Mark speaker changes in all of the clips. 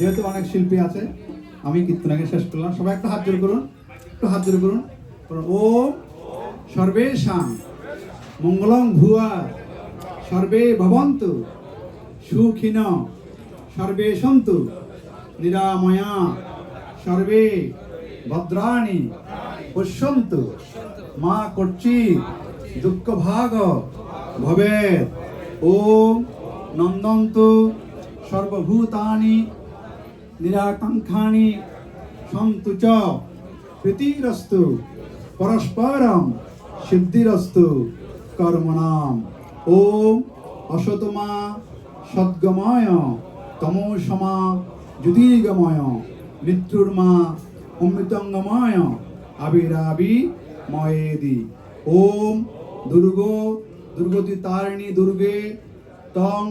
Speaker 1: যেহেতু অনেক শিল্পী আছে, আমি কীর্তনাকে শেষ করলাম। সবাই একটা হাত জোর করুন, একটু হাত জোর করুন। ওম সর্বেষাং মঙ্গলং ভুয়া সর্বে ভবন্তু সুখিন সর্বে সন্তু নিরাময়া সর্বে ভদ্রাণি পশ্যন্তু মা কর্চিৎ দুঃখ ভাগ ভবেৎ। ওম নন্দন্তু সর্বভূতানি নিরাকাঙ্ক্ষানি সন্তু চ প্রীতিরস্তু পরস্পরম সিদ্ধিরস্তু কর্মণাম। ওম অসতমা সদ্গময় তমোসমা জ্যোতির্গময় মৃত্যুর্মা অমৃতঙ্গময় আবিরাবি ময়েদি। ওম দুর্গতি তারিণী দুর্গে তং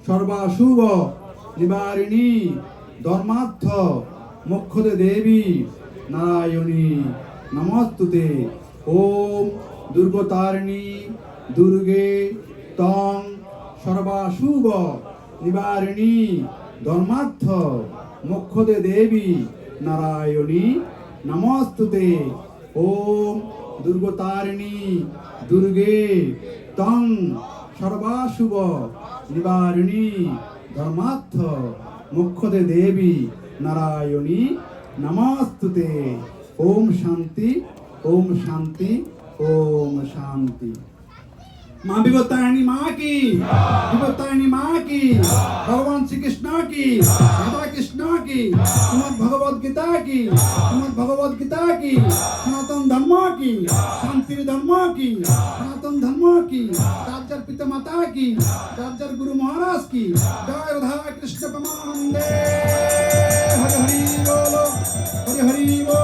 Speaker 1: সর্বাশুভ নিবারিণী ধর্মার্থ মোক্ষদে দেবী নারায়ণী নমস্তুতে। ওম দুর্গতারিণী দুর্গে তং সর্বাশুভ নিবারিণী ধর্মার্থ মোক্ষদে দেবী নারায়ণী নমস্তুতে। ওম দুর্গতারিণী দুর্গে তং সর্বাশুভ নিবারিণী ধর্মার্থ মোক্ষদে দেবী নারায়ণী নমস্তুতে। ওম শান্তি, ওম শান্তি, ওম শান্তি। মা বিপত্তারিণী মা কি, বিপত্তারিণী মা কি, ভগবান শ্রীকৃষ্ণ কি, রাধা কৃষ্ণ কি, শ্রীমদ্ ভগবদ গীতা কি, শ্রীমদ্ ভগবদ গীতা কি, সনাতন ধর্ম কি, শান্তির ধর্ম কি, সনাতন ধর্ম কি, রাজ্যের পিতা মাতা কি, রাজ্যের গুরু মহারাজ কি। জয় রাধা কৃষ্ণ প্রেমানন্দে। হরি হরি বল, হরি হরি বল।